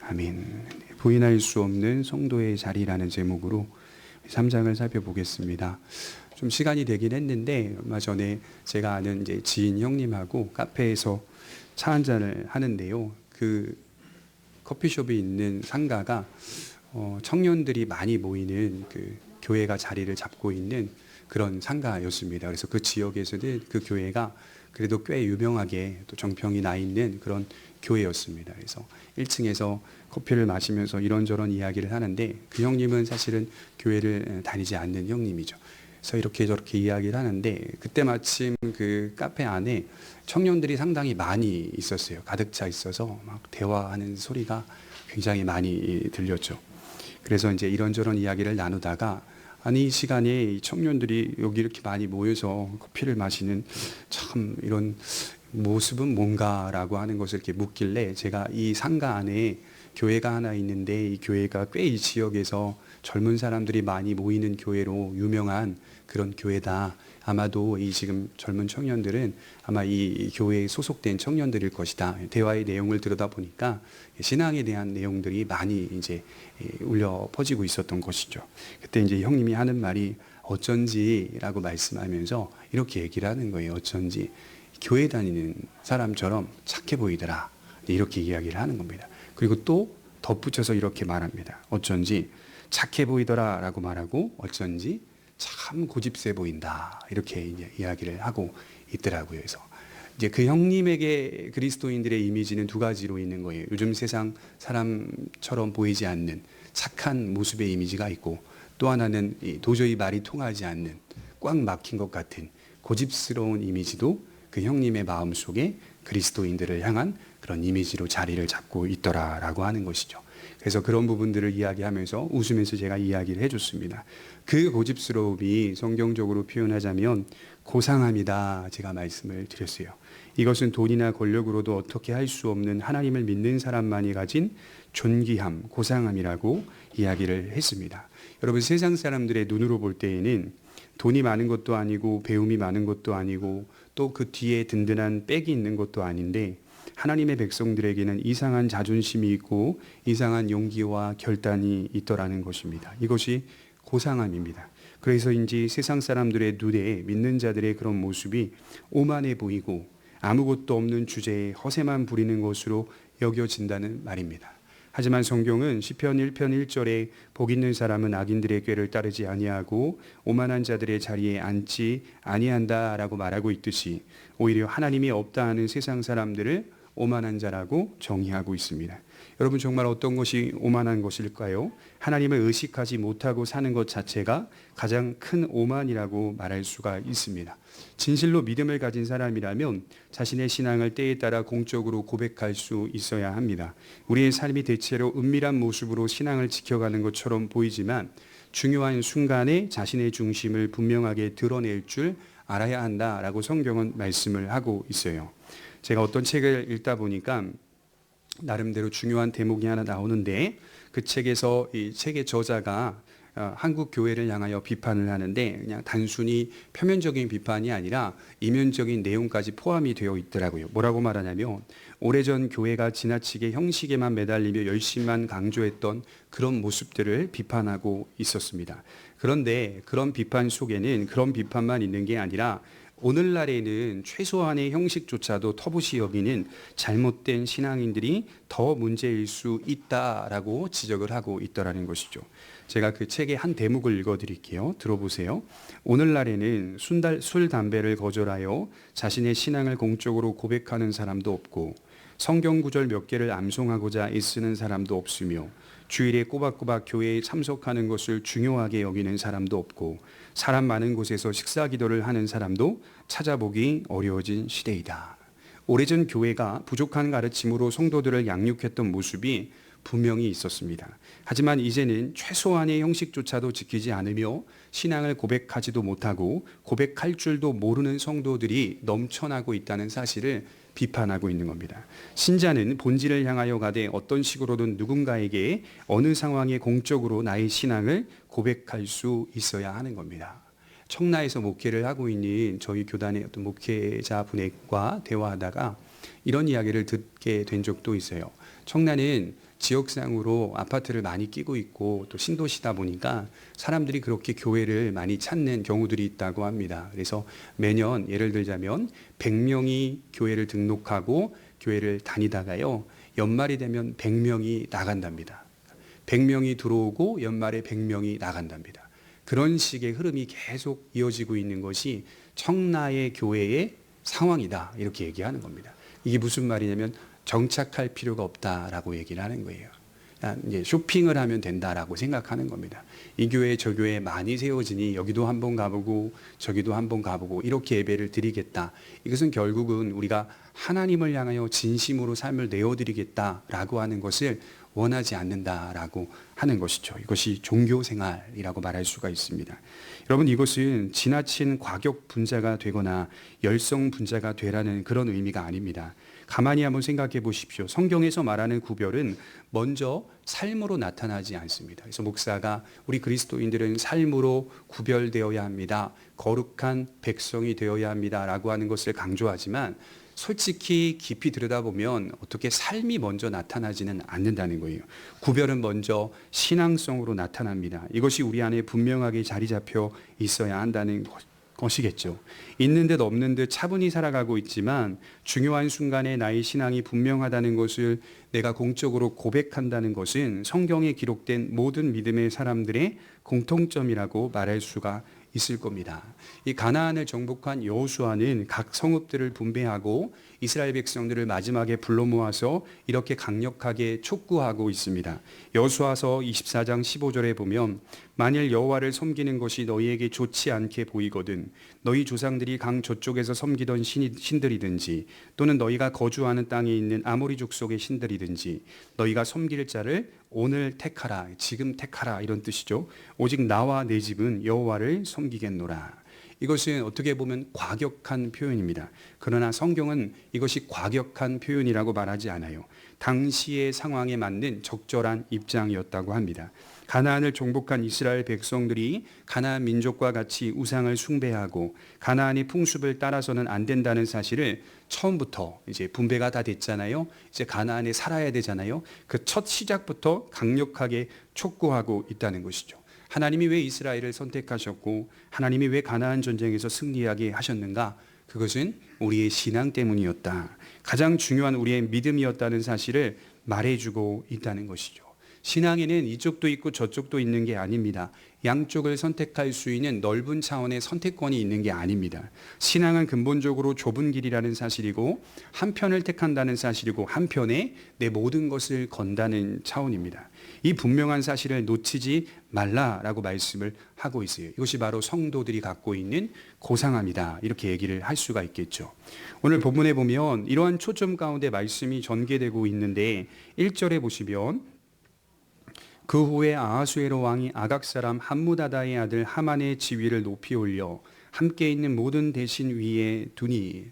아멘. 부인할 수 없는 성도의 자리라는 제목으로 3장을 살펴보겠습니다. 좀 시간이 되긴 했는데 얼마 전에 제가 아는 이제 지인 형님하고 카페에서 차 한잔을 하는데요. 그 커피숍에 있는 상가가 청년들이 많이 모이는 그 교회가 자리를 잡고 있는 그런 상가였습니다. 그래서 그 지역에서는 그 교회가 그래도 꽤 유명하게 또 정평이 나 있는 그런 교회였습니다. 그래서 1층에서 커피를 마시면서 이런저런 이야기를 하는데 그 형님은 사실은 교회를 다니지 않는 형님이죠. 그래서 이렇게 저렇게 이야기를 하는데 그때 마침 그 카페 안에 청년들이 상당히 많이 있었어요. 가득 차 있어서 막 대화하는 소리가 굉장히 많이 들렸죠. 그래서 이제 이런저런 이야기를 나누다가 아니 이 시간에 이 청년들이 여기 이렇게 많이 모여서 커피를 마시는 참 이런 모습은 뭔가라고 하는 것을 이렇게 묻길래 제가 이 상가 안에 교회가 하나 있는데 이 교회가 꽤 이 지역에서 젊은 사람들이 많이 모이는 교회로 유명한 그런 교회다. 아마도 이 지금 젊은 청년들은 아마 이 교회에 소속된 청년들일 것이다. 대화의 내용을 들여다 보니까 신앙에 대한 내용들이 많이 이제 울려 퍼지고 있었던 것이죠. 그때 이제 형님이 하는 말이 어쩐지라고 말씀하면서 이렇게 얘기를 하는 거예요. 어쩐지 교회 다니는 사람처럼 착해 보이더라. 이렇게 이야기를 하는 겁니다. 그리고 또 덧붙여서 이렇게 말합니다. 어쩐지 착해 보이더라 라고 말하고 어쩐지 참 고집세 보인다. 이렇게 이제 이야기를 하고 있더라고요. 그래서 이제 그 형님에게 그리스도인들의 이미지는 두 가지로 있는 거예요. 요즘 세상 사람처럼 보이지 않는 착한 모습의 이미지가 있고 또 하나는 도저히 말이 통하지 않는 꽉 막힌 것 같은 고집스러운 이미지도 그 형님의 마음 속에 그리스도인들을 향한 그런 이미지로 자리를 잡고 있더라라고 하는 것이죠. 그래서 그런 부분들을 이야기하면서 웃으면서 제가 이야기를 해줬습니다. 그 고집스러움이 성경적으로 표현하자면 고상함이다 제가 말씀을 드렸어요. 이것은 돈이나 권력으로도 어떻게 할 수 없는 하나님을 믿는 사람만이 가진 존귀함, 고상함이라고 이야기를 했습니다. 여러분 세상 사람들의 눈으로 볼 때에는 돈이 많은 것도 아니고 배움이 많은 것도 아니고 또 그 뒤에 든든한 백이 있는 것도 아닌데 하나님의 백성들에게는 이상한 자존심이 있고 이상한 용기와 결단이 있더라는 것입니다. 이것이 고상함입니다. 그래서인지 세상 사람들의 눈에 믿는 자들의 그런 모습이 오만해 보이고 아무것도 없는 주제에 허세만 부리는 것으로 여겨진다는 말입니다. 하지만 성경은 시편 1편 1절에 복 있는 사람은 악인들의 꾀를 따르지 아니하고 오만한 자들의 자리에 앉지 아니한다라고 말하고 있듯이 오히려 하나님이 없다 하는 세상 사람들을 오만한 자라고 정의하고 있습니다. 여러분 정말 어떤 것이 오만한 것일까요? 하나님을 의식하지 못하고 사는 것 자체가 가장 큰 오만이라고 말할 수가 있습니다. 진실로 믿음을 가진 사람이라면 자신의 신앙을 때에 따라 공적으로 고백할 수 있어야 합니다. 우리의 삶이 대체로 은밀한 모습으로 신앙을 지켜가는 것처럼 보이지만 중요한 순간에 자신의 중심을 분명하게 드러낼 줄 알아야 한다라고 성경은 말씀을 하고 있어요. 제가 어떤 책을 읽다 보니까 나름대로 중요한 대목이 하나 나오는데 그 책에서 이 책의 저자가 한국 교회를 향하여 비판을 하는데 그냥 단순히 표면적인 비판이 아니라 이면적인 내용까지 포함이 되어 있더라고요. 뭐라고 말하냐면 오래전 교회가 지나치게 형식에만 매달리며 열심만 강조했던 그런 모습들을 비판하고 있었습니다. 그런데 그런 비판 속에는 그런 비판만 있는 게 아니라 오늘날에는 최소한의 형식조차도 터부시 여기는 잘못된 신앙인들이 더 문제일 수 있다라고 지적을 하고 있더라는 것이죠. 제가 그 책의 한 대목을 읽어드릴게요. 들어보세요. 오늘날에는 술, 담배를 거절하여 자신의 신앙을 공적으로 고백하는 사람도 없고 성경 구절 몇 개를 암송하고자 애쓰는 사람도 없으며 주일에 꼬박꼬박 교회에 참석하는 것을 중요하게 여기는 사람도 없고 사람 많은 곳에서 식사 기도를 하는 사람도 찾아보기 어려워진 시대이다. 오래전 교회가 부족한 가르침으로 성도들을 양육했던 모습이 분명히 있었습니다. 하지만 이제는 최소한의 형식조차도 지키지 않으며 신앙을 고백하지도 못하고 고백할 줄도 모르는 성도들이 넘쳐나고 있다는 사실을 비판하고 있는 겁니다. 신자는 본질을 향하여 가되 어떤 식으로든 누군가에게 어느 상황에 공적으로 나의 신앙을 고백할 수 있어야 하는 겁니다. 청라에서 목회를 하고 있는 저희 교단의 어떤 목회자분과 대화하다가 이런 이야기를 듣게 된 적도 있어요. 청라는 지역상으로 아파트를 많이 끼고 있고 또 신도시다 보니까 사람들이 그렇게 교회를 많이 찾는 경우들이 있다고 합니다. 그래서 매년 예를 들자면 100명이 교회를 등록하고 교회를 다니다가요, 연말이 되면 100명이 나간답니다. 100명이 들어오고 연말에 100명이 나간답니다. 그런 식의 흐름이 계속 이어지고 있는 것이 청라의 교회의 상황이다, 이렇게 얘기하는 겁니다. 이게 무슨 말이냐면 정착할 필요가 없다라고 얘기를 하는 거예요. 이제 쇼핑을 하면 된다라고 생각하는 겁니다. 이 교회 저 교회 많이 세워지니 여기도 한번 가보고 저기도 한번 가보고 이렇게 예배를 드리겠다. 이것은 결국은 우리가 하나님을 향하여 진심으로 삶을 내어드리겠다라고 하는 것을 원하지 않는다라고 하는 것이죠. 이것이 종교생활이라고 말할 수가 있습니다. 여러분, 이것은 지나친 과격 분자가 되거나 열성 분자가 되라는 그런 의미가 아닙니다. 가만히 한번 생각해 보십시오. 성경에서 말하는 구별은 먼저 삶으로 나타나지 않습니다. 그래서 목사가 우리 그리스도인들은 삶으로 구별되어야 합니다, 거룩한 백성이 되어야 합니다라고 하는 것을 강조하지만 솔직히 깊이 들여다보면 어떻게 삶이 먼저 나타나지는 않는다는 거예요. 구별은 먼저 신앙성으로 나타납니다. 이것이 우리 안에 분명하게 자리 잡혀 있어야 한다는 것이겠죠. 있는 듯 없는 듯 차분히 살아가고 있지만 중요한 순간에 나의 신앙이 분명하다는 것을 내가 공적으로 고백한다는 것은 성경에 기록된 모든 믿음의 사람들의 공통점이라고 말할 수가 있을 겁니다. 이 가나안을 정복한 여호수아는 각 성읍들을 분배하고 이스라엘 백성들을 마지막에 불러 모아서 이렇게 강력하게 촉구하고 있습니다. 여호수아서 24장 15절에 보면 만일 여호와를 섬기는 것이 너희에게 좋지 않게 보이거든 너희 조상들이 강 저쪽에서 섬기던 신들이든지 또는 너희가 거주하는 땅에 있는 아모리 족속의 신들이든지 너희가 섬길 자를 오늘 택하라, 지금 택하라, 이런 뜻이죠. 오직 나와 내 집은 여호와를 섬기겠노라. 이것은 어떻게 보면 과격한 표현입니다. 그러나 성경은 이것이 과격한 표현이라고 말하지 않아요. 당시의 상황에 맞는 적절한 입장이었다고 합니다. 가나안을 정복한 이스라엘 백성들이 가나안 민족과 같이 우상을 숭배하고 가나안의 풍습을 따라서는 안 된다는 사실을 처음부터 이제 분배가 다 됐잖아요. 이제 가나안에 살아야 되잖아요. 그 첫 시작부터 강력하게 촉구하고 있다는 것이죠. 하나님이 왜 이스라엘을 선택하셨고 하나님이 왜 가나안 전쟁에서 승리하게 하셨는가? 그것은 우리의 신앙 때문이었다. 가장 중요한 우리의 믿음이었다는 사실을 말해주고 있다는 것이죠. 신앙에는 이쪽도 있고 저쪽도 있는 게 아닙니다. 양쪽을 선택할 수 있는 넓은 차원의 선택권이 있는 게 아닙니다. 신앙은 근본적으로 좁은 길이라는 사실이고 한편을 택한다는 사실이고 한편에 내 모든 것을 건다는 차원입니다. 이 분명한 사실을 놓치지 말라라고 말씀을 하고 있어요. 이것이 바로 성도들이 갖고 있는 고상함이다, 이렇게 얘기를 할 수가 있겠죠. 오늘 본문에 보면 이러한 초점 가운데 말씀이 전개되고 있는데 1절에 보시면 그 후에 아하수에로 왕이 아각 사람 함무다다의 아들 하만의 지위를 높이 올려 함께 있는 모든 대신 위에 두니.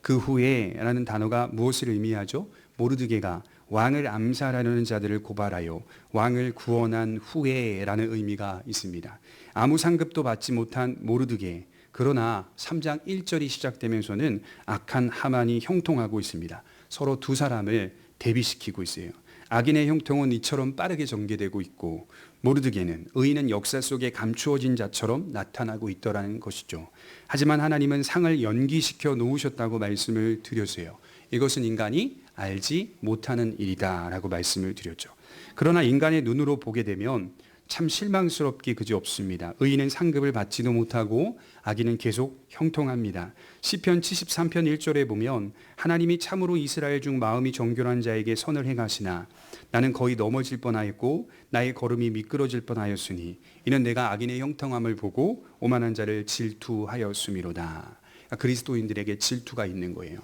그 후에 라는 단어가 무엇을 의미하죠? 모르드게가 왕을 암살하려는 자들을 고발하여 왕을 구원한 후에 라는 의미가 있습니다. 아무 상급도 받지 못한 모르드게, 그러나 3장 1절이 시작되면서는 악한 하만이 형통하고 있습니다. 서로 두 사람을 대비시키고 있어요. 악인의 형통은 이처럼 빠르게 전개되고 있고 모르드게는 의인은 역사 속에 감추어진 자처럼 나타나고 있더라는 것이죠. 하지만 하나님은 상을 연기시켜 놓으셨다고 말씀을 드렸어요. 이것은 인간이 알지 못하는 일이다 라고 말씀을 드렸죠. 그러나 인간의 눈으로 보게 되면 참 실망스럽기 그지 없습니다. 의인은 상급을 받지도 못하고 악인은 계속 형통합니다. 시편 73편 1절에 보면 하나님이 참으로 이스라엘 중 마음이 정결한 자에게 선을 행하시나 나는 거의 넘어질 뻔하였고 나의 걸음이 미끄러질 뻔하였으니 이는 내가 악인의 형통함을 보고 오만한 자를 질투하였음이로다. 그리스도인들에게 질투가 있는 거예요.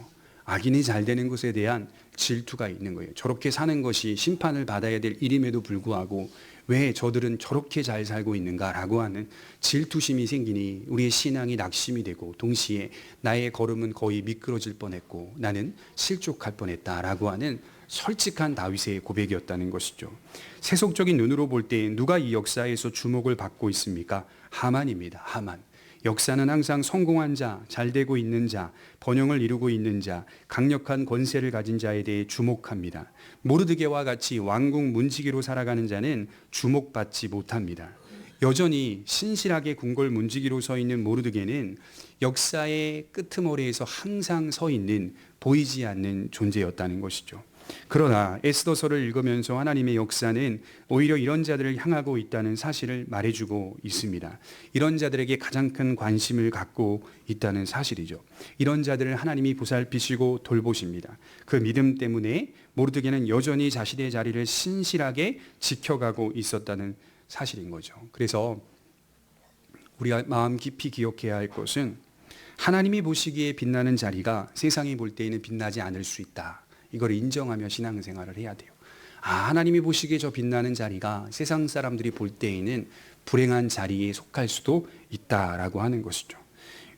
악인이 잘 되는 것에 대한 질투가 있는 거예요. 저렇게 사는 것이 심판을 받아야 될 일임에도 불구하고 왜 저들은 저렇게 잘 살고 있는가라고 하는 질투심이 생기니 우리의 신앙이 낙심이 되고 동시에 나의 걸음은 거의 미끄러질 뻔했고 나는 실족할 뻔했다라고 하는 솔직한 다윗의 고백이었다는 것이죠. 세속적인 눈으로 볼 때 누가 이 역사에서 주목을 받고 있습니까? 하만입니다. 하만. 역사는 항상 성공한 자, 잘 되고 있는 자, 번영을 이루고 있는 자, 강력한 권세를 가진 자에 대해 주목합니다. 모르드게와 같이 왕궁 문지기로 살아가는 자는 주목받지 못합니다. 여전히 신실하게 궁궐 문지기로 서 있는 모르드게는 역사의 끄트머리에서 항상 서 있는 보이지 않는 존재였다는 것이죠. 그러나 에스더서를 읽으면서 하나님의 역사는 오히려 이런 자들을 향하고 있다는 사실을 말해주고 있습니다. 이런 자들에게 가장 큰 관심을 갖고 있다는 사실이죠. 이런 자들을 하나님이 보살피시고 돌보십니다. 그 믿음 때문에 모르드게는 여전히 자신의 자리를 신실하게 지켜가고 있었다는 사실인 거죠. 그래서 우리가 마음 깊이 기억해야 할 것은 하나님이 보시기에 빛나는 자리가 세상이 볼 때에는 빛나지 않을 수 있다. 이걸 인정하며 신앙생활을 해야 돼요. 하나님이 보시기에 저 빛나는 자리가 세상 사람들이 볼 때에는 불행한 자리에 속할 수도 있다라고 하는 것이죠.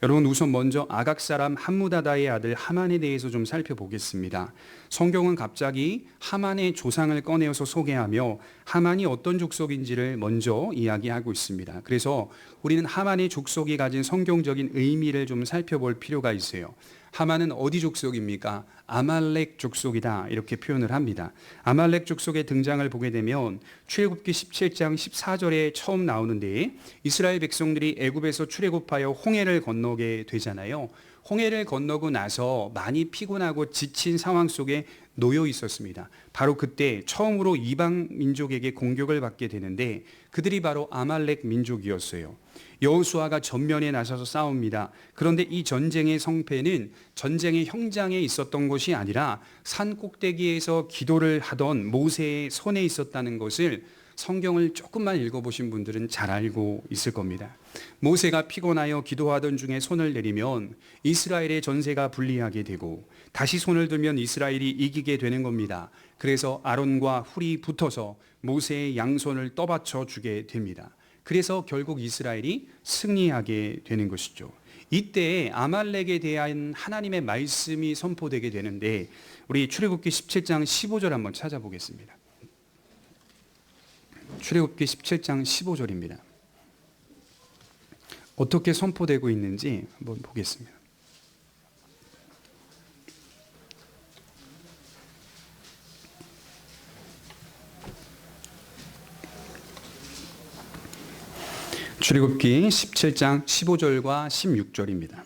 여러분, 우선 먼저 아각 사람 함무다다의 아들 하만에 대해서 좀 살펴보겠습니다. 성경은 갑자기 하만의 조상을 꺼내어서 소개하며 하만이 어떤 족속인지를 먼저 이야기하고 있습니다. 그래서 우리는 하만의 족속이 가진 성경적인 의미를 좀 살펴볼 필요가 있어요. 하만은 어디 족속입니까? 아말렉 족속이다, 이렇게 표현을 합니다. 아말렉 족속의 등장을 보게 되면 출애굽기 17장 14절에 처음 나오는데, 이스라엘 백성들이 애굽에서 출애굽하여 홍해를 건너게 되잖아요. 홍해를 건너고 나서 많이 피곤하고 지친 상황 속에 놓여 있었습니다. 바로 그때 처음으로 이방 민족에게 공격을 받게 되는데, 그들이 바로 아말렉 민족이었어요. 여호수아가 전면에 나서서 싸웁니다. 그런데 이 전쟁의 성패는 전쟁의 형장에 있었던 것이 아니라 산 꼭대기에서 기도를 하던 모세의 손에 있었다는 것을 성경을 조금만 읽어보신 분들은 잘 알고 있을 겁니다. 모세가 피곤하여 기도하던 중에 손을 내리면 이스라엘의 전세가 불리하게 되고, 다시 손을 들면 이스라엘이 이기게 되는 겁니다. 그래서 아론과 훌이 붙어서 모세의 양손을 떠받쳐 주게 됩니다. 그래서 결국 이스라엘이 승리하게 되는 것이죠. 이때 아말렉에 대한 하나님의 말씀이 선포되게 되는데, 우리 출애굽기 17장 15절 한번 찾아보겠습니다. 출애굽기 17장 15절입니다. 어떻게 선포되고 있는지 한번 보겠습니다. 출애굽기 17장 15절과 16절입니다.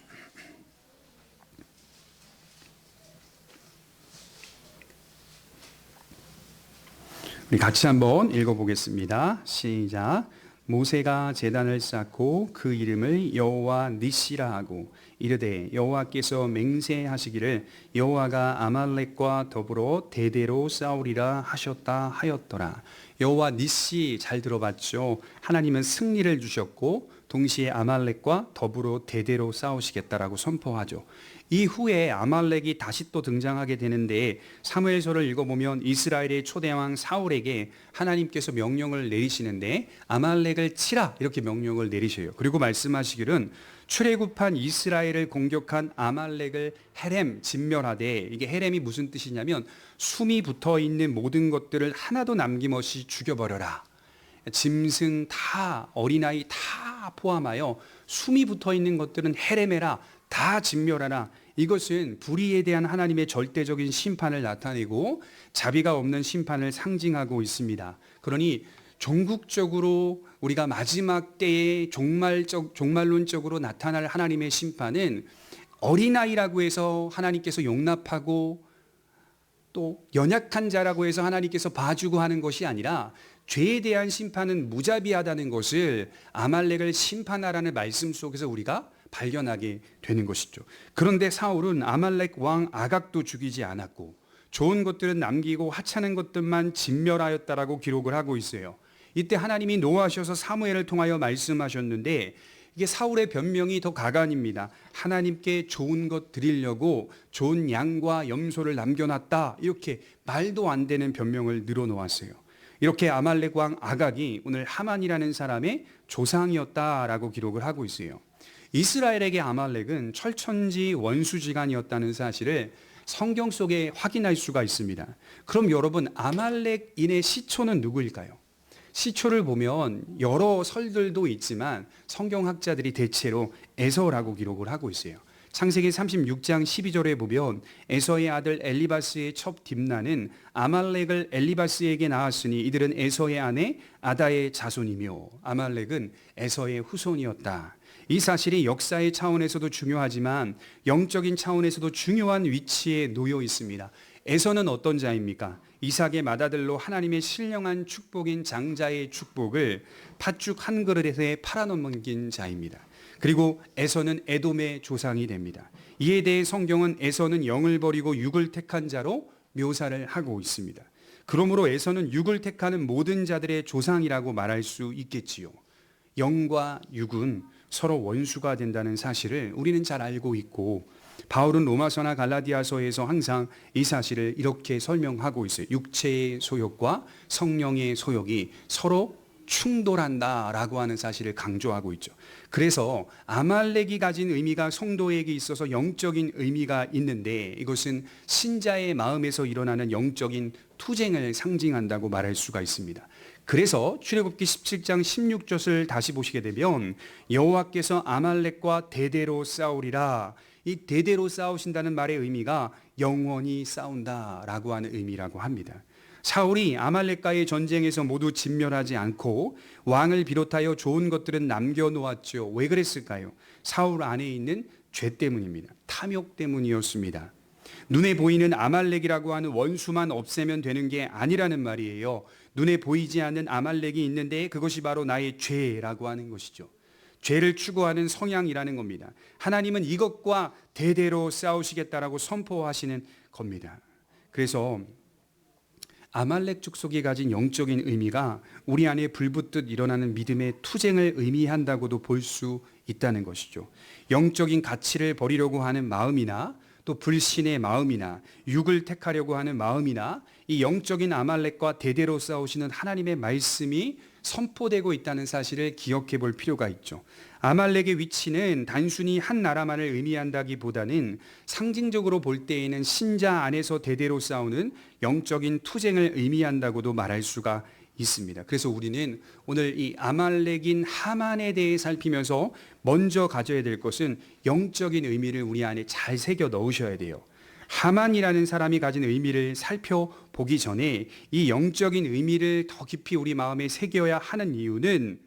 우리 같이 한번 읽어보겠습니다. 시작. 모세가 제단을 쌓고 그 이름을 여호와 니시라 하고 이르되 여호와께서 맹세하시기를 여호와가 아말렉과 더불어 대대로 싸우리라 하셨다 하였더라. 여호와 니시, 잘 들어봤죠? 하나님은 승리를 주셨고 동시에 아말렉과 더불어 대대로 싸우시겠다라고 선포하죠. 이후에 아말렉이 다시 또 등장하게 되는데, 사무엘서를 읽어보면 이스라엘의 초대왕 사울에게 하나님께서 명령을 내리시는데 아말렉을 치라, 이렇게 명령을 내리셔요. 그리고 말씀하시기는 출애굽한 이스라엘을 공격한 아말렉을 헤렘, 진멸하되, 이게 헤렘이 무슨 뜻이냐면 숨이 붙어있는 모든 것들을 하나도 남김없이 죽여버려라. 짐승 다, 어린아이 다 포함하여 숨이 붙어있는 것들은 헤렘해라, 다 진멸하라. 이것은 불의에 대한 하나님의 절대적인 심판을 나타내고 자비가 없는 심판을 상징하고 있습니다. 그러니 종국적으로 우리가 마지막 때에 종말론적으로 나타날 하나님의 심판은 어린아이라고 해서 하나님께서 용납하고 또 연약한 자라고 해서 하나님께서 봐주고 하는 것이 아니라, 죄에 대한 심판은 무자비하다는 것을 아말렉을 심판하라는 말씀 속에서 우리가 발견하게 되는 것이죠. 그런데 사울은 아말렉 왕 아각도 죽이지 않았고 좋은 것들은 남기고 하찮은 것들만 진멸하였다라고 기록을 하고 있어요. 이때 하나님이 노하셔서 사무엘을 통하여 말씀하셨는데, 이게 사울의 변명이 더 가관입니다. 하나님께 좋은 것 드리려고 좋은 양과 염소를 남겨놨다, 이렇게 말도 안 되는 변명을 늘어놓았어요. 이렇게 아말렉 왕 아각이 오늘 하만이라는 사람의 조상이었다라고 기록을 하고 있어요. 이스라엘에게 아말렉은 철천지 원수지간이었다는 사실을 성경 속에 확인할 수가 있습니다. 그럼 여러분, 아말렉인의 시초는 누구일까요? 시초를 보면 여러 설들도 있지만 성경학자들이 대체로 에서라고 기록을 하고 있어요. 창세기 36장 12절에 보면 에서의 아들 엘리바스의 첩 딥나는 아말렉을 엘리바스에게 낳았으니 이들은 에서의 아내 아다의 자손이며, 아말렉은 에서의 후손이었다. 이 사실이 역사의 차원에서도 중요하지만 영적인 차원에서도 중요한 위치에 놓여 있습니다. 에서는 어떤 자입니까? 이삭의 맏아들로 하나님의 신령한 축복인 장자의 축복을 팥죽 한 그릇에 팔아넘긴 자입니다. 그리고 에서는 에돔의 조상이 됩니다. 이에 대해 성경은 에서는 영을 버리고 육을 택한 자로 묘사를 하고 있습니다. 그러므로 에서는 육을 택하는 모든 자들의 조상이라고 말할 수 있겠지요. 영과 육은 서로 원수가 된다는 사실을 우리는 잘 알고 있고, 바울은 로마서나 갈라디아서에서 항상 이 사실을 이렇게 설명하고 있어요. 육체의 소욕과 성령의 소욕이 서로 충돌한다라고 하는 사실을 강조하고 있죠. 그래서 아말렉이 가진 의미가 성도에게 있어서 영적인 의미가 있는데, 이것은 신자의 마음에서 일어나는 영적인 투쟁을 상징한다고 말할 수가 있습니다. 그래서 출애굽기 17장 16절을 다시 보시게 되면 여호와께서 아말렉과 대대로 싸우리라, 이 대대로 싸우신다는 말의 의미가 영원히 싸운다라고 하는 의미라고 합니다. 사울이 아말렉과의 전쟁에서 모두 진멸하지 않고 왕을 비롯하여 좋은 것들은 남겨놓았죠. 왜 그랬을까요? 사울 안에 있는 죄 때문입니다. 탐욕 때문이었습니다. 눈에 보이는 아말렉이라고 하는 원수만 없애면 되는 게 아니라는 말이에요. 눈에 보이지 않는 아말렉이 있는데 그것이 바로 나의 죄라고 하는 것이죠. 죄를 추구하는 성향이라는 겁니다. 하나님은 이것과 대대로 싸우시겠다라고 선포하시는 겁니다. 그래서 아말렉 족속이 가진 영적인 의미가 우리 안에 불붙듯 일어나는 믿음의 투쟁을 의미한다고도 볼 수 있다는 것이죠. 영적인 가치를 버리려고 하는 마음이나 또 불신의 마음이나 육을 택하려고 하는 마음이나 이 영적인 아말렉과 대대로 싸우시는 하나님의 말씀이 선포되고 있다는 사실을 기억해 볼 필요가 있죠. 아말렉의 위치는 단순히 한 나라만을 의미한다기보다는 상징적으로 볼 때에는 신자 안에서 대대로 싸우는 영적인 투쟁을 의미한다고도 말할 수가 있습니다. 그래서 우리는 오늘 이 아말렉인 하만에 대해 살피면서 먼저 가져야 될 것은 영적인 의미를 우리 안에 잘 새겨 넣으셔야 돼요. 하만이라는 사람이 가진 의미를 살펴보기 전에 이 영적인 의미를 더 깊이 우리 마음에 새겨야 하는 이유는,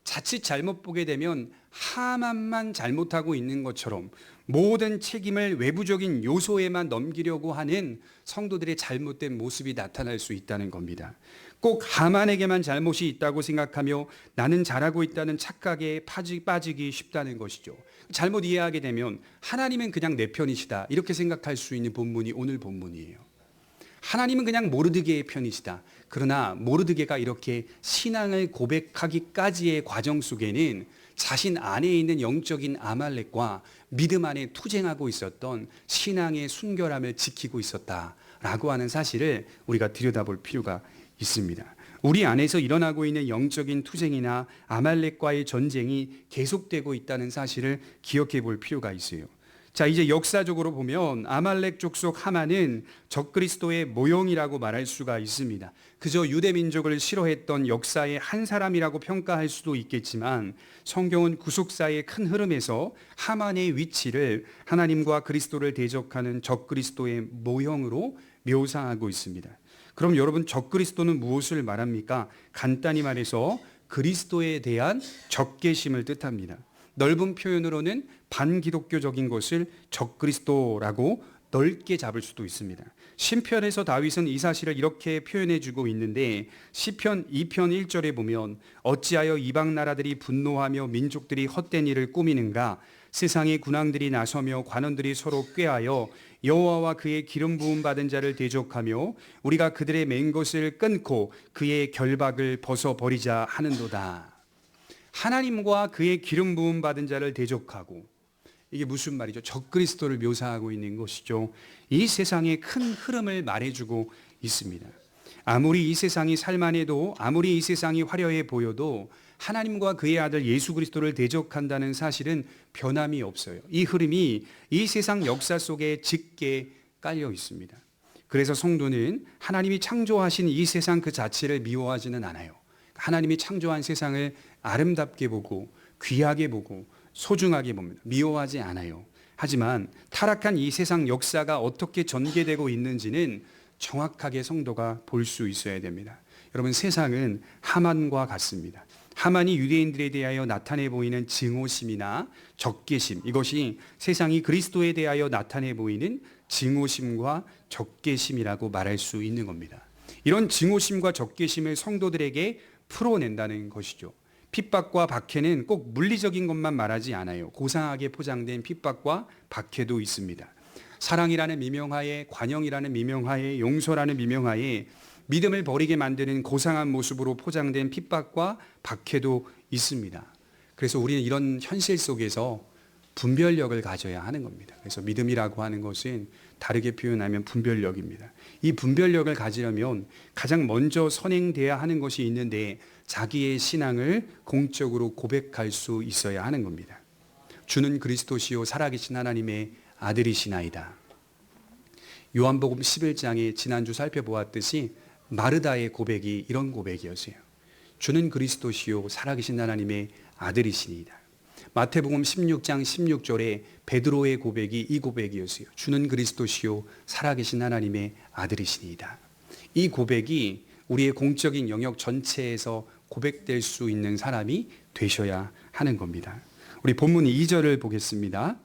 자칫 잘못 보게 되면 하만만 잘못하고 있는 것처럼 모든 책임을 외부적인 요소에만 넘기려고 하는 성도들의 잘못된 모습이 나타날 수 있다는 겁니다. 꼭 하만에게만 잘못이 있다고 생각하며 나는 잘하고 있다는 착각에 빠지기 쉽다는 것이죠. 잘못 이해하게 되면 하나님은 그냥 내 편이시다 이렇게 생각할 수 있는 본문이 오늘 본문이에요. 하나님은 그냥 모르드게의 편이시다. 그러나 모르드게가 이렇게 신앙을 고백하기까지의 과정 속에는 자신 안에 있는 영적인 아말렉과 믿음 안에 투쟁하고 있었던 신앙의 순결함을 지키고 있었다라고 하는 사실을 우리가 들여다볼 필요가 있습니다. 우리 안에서 일어나고 있는 영적인 투쟁이나 아말렉과의 전쟁이 계속되고 있다는 사실을 기억해 볼 필요가 있어요. 자, 이제 역사적으로 보면 아말렉 족속 하만은 적그리스도의 모형이라고 말할 수가 있습니다. 그저 유대민족을 싫어했던 역사의 한 사람이라고 평가할 수도 있겠지만, 성경은 구속사의 큰 흐름에서 하만의 위치를 하나님과 그리스도를 대적하는 적그리스도의 모형으로 묘사하고 있습니다. 그럼 여러분, 적그리스도는 무엇을 말합니까? 간단히 말해서 그리스도에 대한 적개심을 뜻합니다. 넓은 표현으로는 반기독교적인 것을 적그리스도라고 넓게 잡을 수도 있습니다. 시편에서 다윗은 이 사실을 이렇게 표현해주고 있는데, 시편 2편 1절에 보면 어찌하여 이방 나라들이 분노하며 민족들이 헛된 일을 꾸미는가? 세상의 군왕들이 나서며 관원들이 서로 꾀하여 여호와와 그의 기름 부음 받은 자를 대적하며 우리가 그들의 맨 것을 끊고 그의 결박을 벗어버리자 하는도다. 하나님과 그의 기름 부음 받은 자를 대적하고, 이게 무슨 말이죠? 적그리스도를 묘사하고 있는 것이죠. 이 세상의 큰 흐름을 말해주고 있습니다. 아무리 이 세상이 살만해도, 아무리 이 세상이 화려해 보여도 하나님과 그의 아들 예수 그리스도를 대적한다는 사실은 변함이 없어요. 이 흐름이 이 세상 역사 속에 짙게 깔려 있습니다. 그래서 성도는 하나님이 창조하신 이 세상 그 자체를 미워하지는 않아요. 하나님이 창조한 세상을 아름답게 보고 귀하게 보고 소중하게 봅니다. 미워하지 않아요. 하지만 타락한 이 세상 역사가 어떻게 전개되고 있는지는 정확하게 성도가 볼 수 있어야 됩니다. 여러분, 세상은 하만과 같습니다. 하만이 유대인들에 대하여 나타내 보이는 증오심이나 적개심, 이것이 세상이 그리스도에 대하여 나타내 보이는 증오심과 적개심이라고 말할 수 있는 겁니다. 이런 증오심과 적개심을 성도들에게 풀어낸다는 것이죠. 핍박과 박해는 꼭 물리적인 것만 말하지 않아요. 고상하게 포장된 핍박과 박해도 있습니다. 사랑이라는 미명하에, 관용이라는 미명하에, 용서라는 미명하에 믿음을 버리게 만드는 고상한 모습으로 포장된 핍박과 박해도 있습니다. 그래서 우리는 이런 현실 속에서 분별력을 가져야 하는 겁니다. 그래서 믿음이라고 하는 것은 다르게 표현하면 분별력입니다. 이 분별력을 가지려면 가장 먼저 선행돼야 하는 것이 있는데 자기의 신앙을 공적으로 고백할 수 있어야 하는 겁니다. 주는 그리스도시요 살아계신 하나님의 아들이시나이다. 요한복음 11장에 지난주 살펴보았듯이 마르다의 고백이 이런 고백이었어요. 주는 그리스도시요 살아계신 하나님의 아들이시니이다. 마태복음 16장 16절에 베드로의 고백이 이 고백이었어요. 주는 그리스도시요 살아계신 하나님의 아들이시니이다. 이 고백이 우리의 공적인 영역 전체에서 고백될 수 있는 사람이 되셔야 하는 겁니다. 우리 본문 2절을 보겠습니다.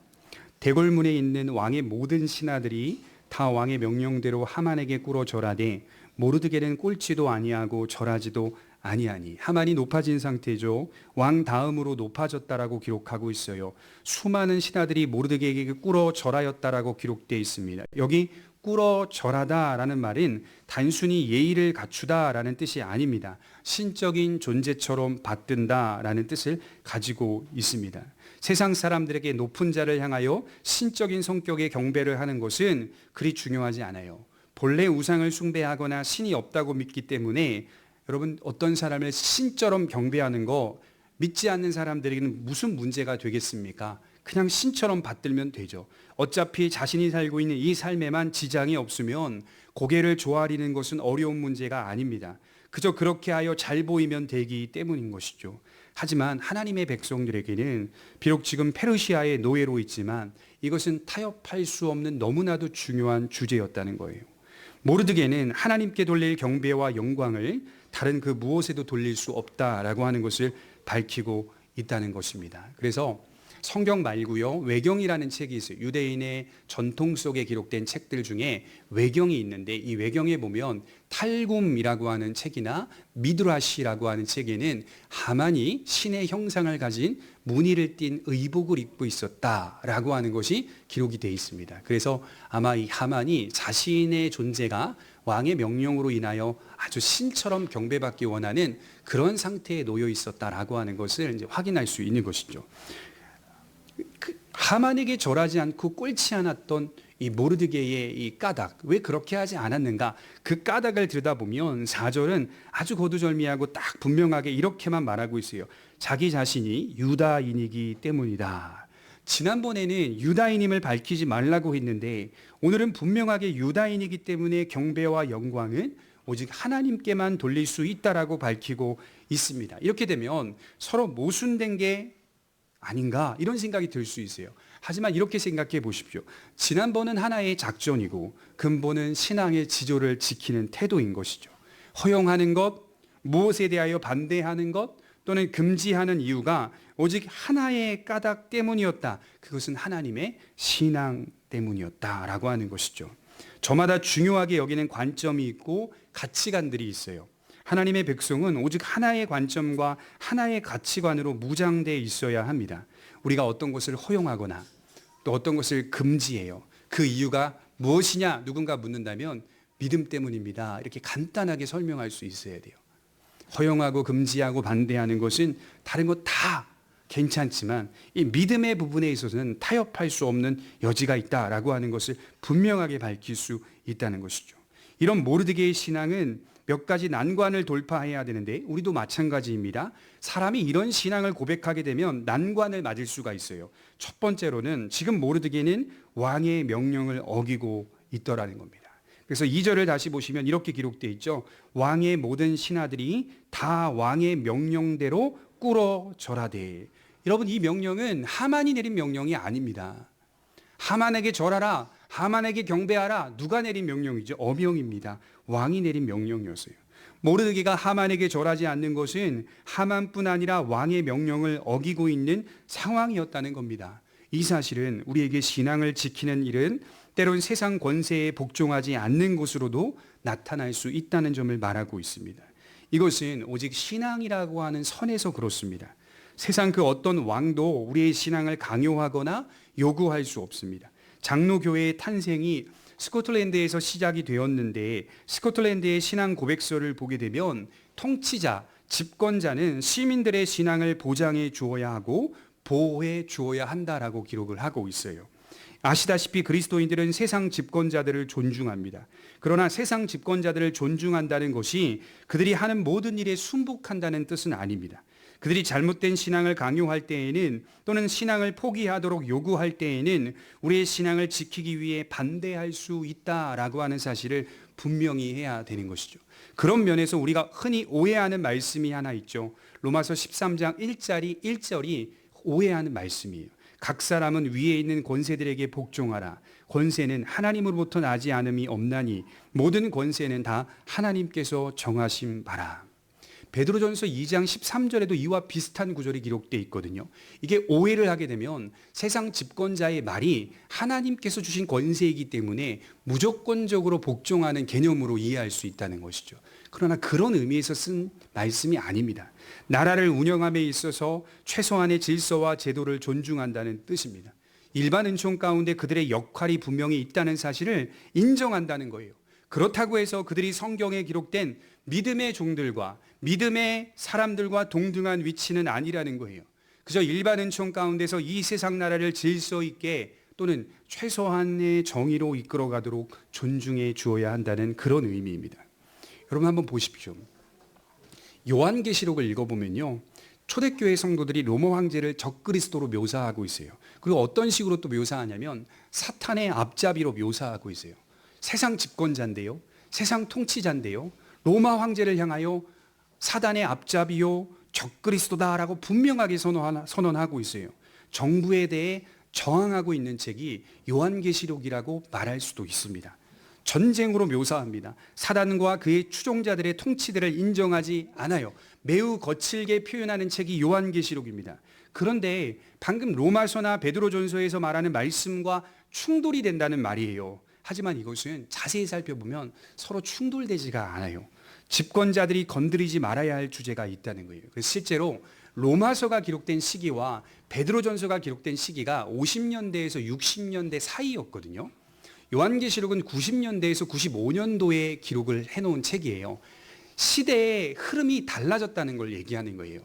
대궐문에 있는 왕의 모든 신하들이 다 왕의 명령대로 하만에게 꿇어 절하되 모르드게는 꿇지도 아니하고 절하지도 아니하니. 하만이 높아진 상태죠. 왕 다음으로 높아졌다라고 기록하고 있어요. 수많은 신하들이 모르드게에게 꿇어 절하였다라고 기록되어 있습니다. 여기 꿇어 절하다라는 말은 단순히 예의를 갖추다라는 뜻이 아닙니다. 신적인 존재처럼 받든다라는 뜻을 가지고 있습니다. 세상 사람들에게 높은 자를 향하여 신적인 성격의 경배를 하는 것은 그리 중요하지 않아요. 본래 우상을 숭배하거나 신이 없다고 믿기 때문에 여러분, 어떤 사람을 신처럼 경배하는 거 믿지 않는 사람들에게는 무슨 문제가 되겠습니까? 그냥 신처럼 받들면 되죠. 어차피 자신이 살고 있는 이 삶에만 지장이 없으면 고개를 조아리는 것은 어려운 문제가 아닙니다. 그저 그렇게 하여 잘 보이면 되기 때문인 것이죠. 하지만 하나님의 백성들에게는 비록 지금 페르시아의 노예로 있지만 이것은 타협할 수 없는 너무나도 중요한 주제였다는 거예요. 모르드게는 하나님께 돌릴 경배와 영광을 다른 그 무엇에도 돌릴 수 없다라고 하는 것을 밝히고 있다는 것입니다. 그래서 성경 말고요, 외경이라는 책이 있어요. 유대인의 전통 속에 기록된 책들 중에 외경이 있는데 이 외경에 보면 탈굼이라고 하는 책이나 미드라시라고 하는 책에는 하만이 신의 형상을 가진 무늬를 띤 의복을 입고 있었다라고 하는 것이 기록이 되어 있습니다. 그래서 아마 이 하만이 자신의 존재가 왕의 명령으로 인하여 아주 신처럼 경배받기 원하는 그런 상태에 놓여 있었다라고 하는 것을 이제 확인할 수 있는 것이죠. 하만에게 절하지 않고 꿇지 않았던 이 모르드게의 이 까닭, 왜 그렇게 하지 않았는가? 그 까닭을 들여다보면 4절은 아주 거두절미하고 딱 분명하게 이렇게만 말하고 있어요. 자기 자신이 유다인이기 때문이다. 지난번에는 유다인임을 밝히지 말라고 했는데 오늘은 분명하게 유다인이기 때문에 경배와 영광은 오직 하나님께만 돌릴 수 있다라고 밝히고 있습니다. 이렇게 되면 서로 모순된 게 아닌가 이런 생각이 들 수 있어요. 하지만 이렇게 생각해 보십시오. 지난번은 하나의 작전이고 근본은 신앙의 지조를 지키는 태도인 것이죠. 허용하는 것, 무엇에 대하여 반대하는 것 또는 금지하는 이유가 오직 하나의 까닭 때문이었다. 그것은 하나님의 신앙 때문이었다라고 하는 것이죠. 저마다 중요하게 여기는 관점이 있고 가치관들이 있어요. 하나님의 백성은 오직 하나의 관점과 하나의 가치관으로 무장되어 있어야 합니다. 우리가 어떤 것을 허용하거나 또 어떤 것을 금지해요. 그 이유가 무엇이냐 누군가 묻는다면 믿음 때문입니다. 이렇게 간단하게 설명할 수 있어야 돼요. 허용하고 금지하고 반대하는 것은 다른 것 다 괜찮지만 이 믿음의 부분에 있어서는 타협할 수 없는 여지가 있다라고 하는 것을 분명하게 밝힐 수 있다는 것이죠. 이런 모르드게의 신앙은 몇 가지 난관을 돌파해야 되는데 우리도 마찬가지입니다. 사람이 이런 신앙을 고백하게 되면 난관을 맞을 수가 있어요. 첫 번째로는 지금 모르드게는 왕의 명령을 어기고 있더라는 겁니다. 그래서 2절을 다시 보시면 이렇게 기록되어 있죠. 왕의 모든 신하들이 다 왕의 명령대로 꿇어 절하되. 여러분, 이 명령은 하만이 내린 명령이 아닙니다. 하만에게 절하라, 하만에게 경배하라, 누가 내린 명령이죠? 어명입니다. 왕이 내린 명령이었어요. 모르드게가 하만에게 절하지 않는 것은 하만뿐 아니라 왕의 명령을 어기고 있는 상황이었다는 겁니다. 이 사실은 우리에게 신앙을 지키는 일은 때론 세상 권세에 복종하지 않는 것으로도 나타날 수 있다는 점을 말하고 있습니다. 이것은 오직 신앙이라고 하는 선에서 그렇습니다. 세상 그 어떤 왕도 우리의 신앙을 강요하거나 요구할 수 없습니다. 장로교회의 탄생이 스코틀랜드에서 시작이 되었는데, 스코틀랜드의 신앙 고백서를 보게 되면 통치자, 집권자는 시민들의 신앙을 보장해 주어야 하고 보호해 주어야 한다라고 기록을 하고 있어요. 아시다시피 그리스도인들은 세상 집권자들을 존중합니다. 그러나 세상 집권자들을 존중한다는 것이 그들이 하는 모든 일에 순복한다는 뜻은 아닙니다. 그들이 잘못된 신앙을 강요할 때에는, 또는 신앙을 포기하도록 요구할 때에는 우리의 신앙을 지키기 위해 반대할 수 있다라고 하는 사실을 분명히 해야 되는 것이죠. 그런 면에서 우리가 흔히 오해하는 말씀이 하나 있죠. 로마서 13장 1절이 오해하는 말씀이에요. 각 사람은 위에 있는 권세들에게 복종하라. 권세는 하나님으로부터 나지 않음이 없나니 모든 권세는 다 하나님께서 정하신 바라. 베드로전서 2장 13절에도 이와 비슷한 구절이 기록되어 있거든요. 이게 오해를 하게 되면 세상 집권자의 말이 하나님께서 주신 권세이기 때문에 무조건적으로 복종하는 개념으로 이해할 수 있다는 것이죠. 그러나 그런 의미에서 쓴 말씀이 아닙니다. 나라를 운영함에 있어서 최소한의 질서와 제도를 존중한다는 뜻입니다. 일반 은총 가운데 그들의 역할이 분명히 있다는 사실을 인정한다는 거예요. 그렇다고 해서 그들이 성경에 기록된 믿음의 종들과 믿음의 사람들과 동등한 위치는 아니라는 거예요. 그저 일반 은총 가운데서 이 세상 나라를 질서 있게, 또는 최소한의 정의로 이끌어가도록 존중해 주어야 한다는 그런 의미입니다. 여러분 한번 보십시오. 요한계시록을 읽어보면요, 초대교회 성도들이 로마 황제를 적그리스도로 묘사하고 있어요. 그리고 어떤 식으로 또 묘사하냐면 사탄의 앞잡이로 묘사하고 있어요. 세상 집권자인데요, 세상 통치자인데요, 로마 황제를 향하여 사단의 앞잡이요 적그리스도다라고 분명하게 선언하고 있어요. 정부에 대해 저항하고 있는 책이 요한계시록이라고 말할 수도 있습니다. 전쟁으로 묘사합니다. 사단과 그의 추종자들의 통치들을 인정하지 않아요. 매우 거칠게 표현하는 책이 요한계시록입니다. 그런데 방금 로마서나 베드로전서에서 말하는 말씀과 충돌이 된다는 말이에요. 하지만 이것은 자세히 살펴보면 서로 충돌되지가 않아요. 집권자들이 건드리지 말아야 할 주제가 있다는 거예요. 그래서 실제로 로마서가 기록된 시기와 베드로전서가 기록된 시기가 50년대에서 60년대 사이였거든요. 요한계시록은 90년대에서 95년도에 기록을 해놓은 책이에요. 시대의 흐름이 달라졌다는 걸 얘기하는 거예요.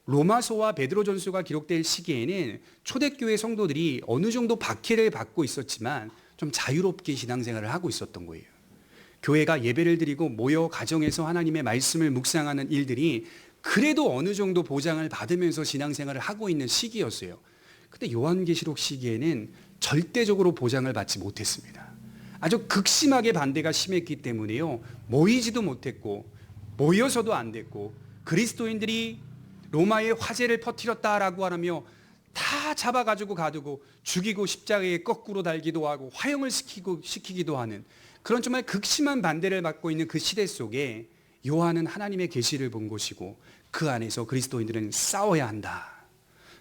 로마서와 베드로전서가 기록될 시기에는 초대교회 성도들이 어느 정도 박해를 받고 있었지만 좀 자유롭게 신앙생활을 하고 있었던 거예요. 교회가 예배를 드리고 모여 가정에서 하나님의 말씀을 묵상하는 일들이 그래도 어느 정도 보장을 받으면서 신앙생활을 하고 있는 시기였어요. 근데 요한계시록 시기에는 절대적으로 보장을 받지 못했습니다. 아주 극심하게 반대가 심했기 때문에요, 모이지도 못했고 모여서도 안 됐고, 그리스도인들이 로마의 화제를 퍼뜨렸다라고 하며 다 잡아가지고 가두고 죽이고 십자가에 거꾸로 달기도 하고 화형을 시키기도 하는 그런 정말 극심한 반대를 받고 있는 그 시대 속에 요한은 하나님의 계시를 본 것이고, 그 안에서 그리스도인들은 싸워야 한다,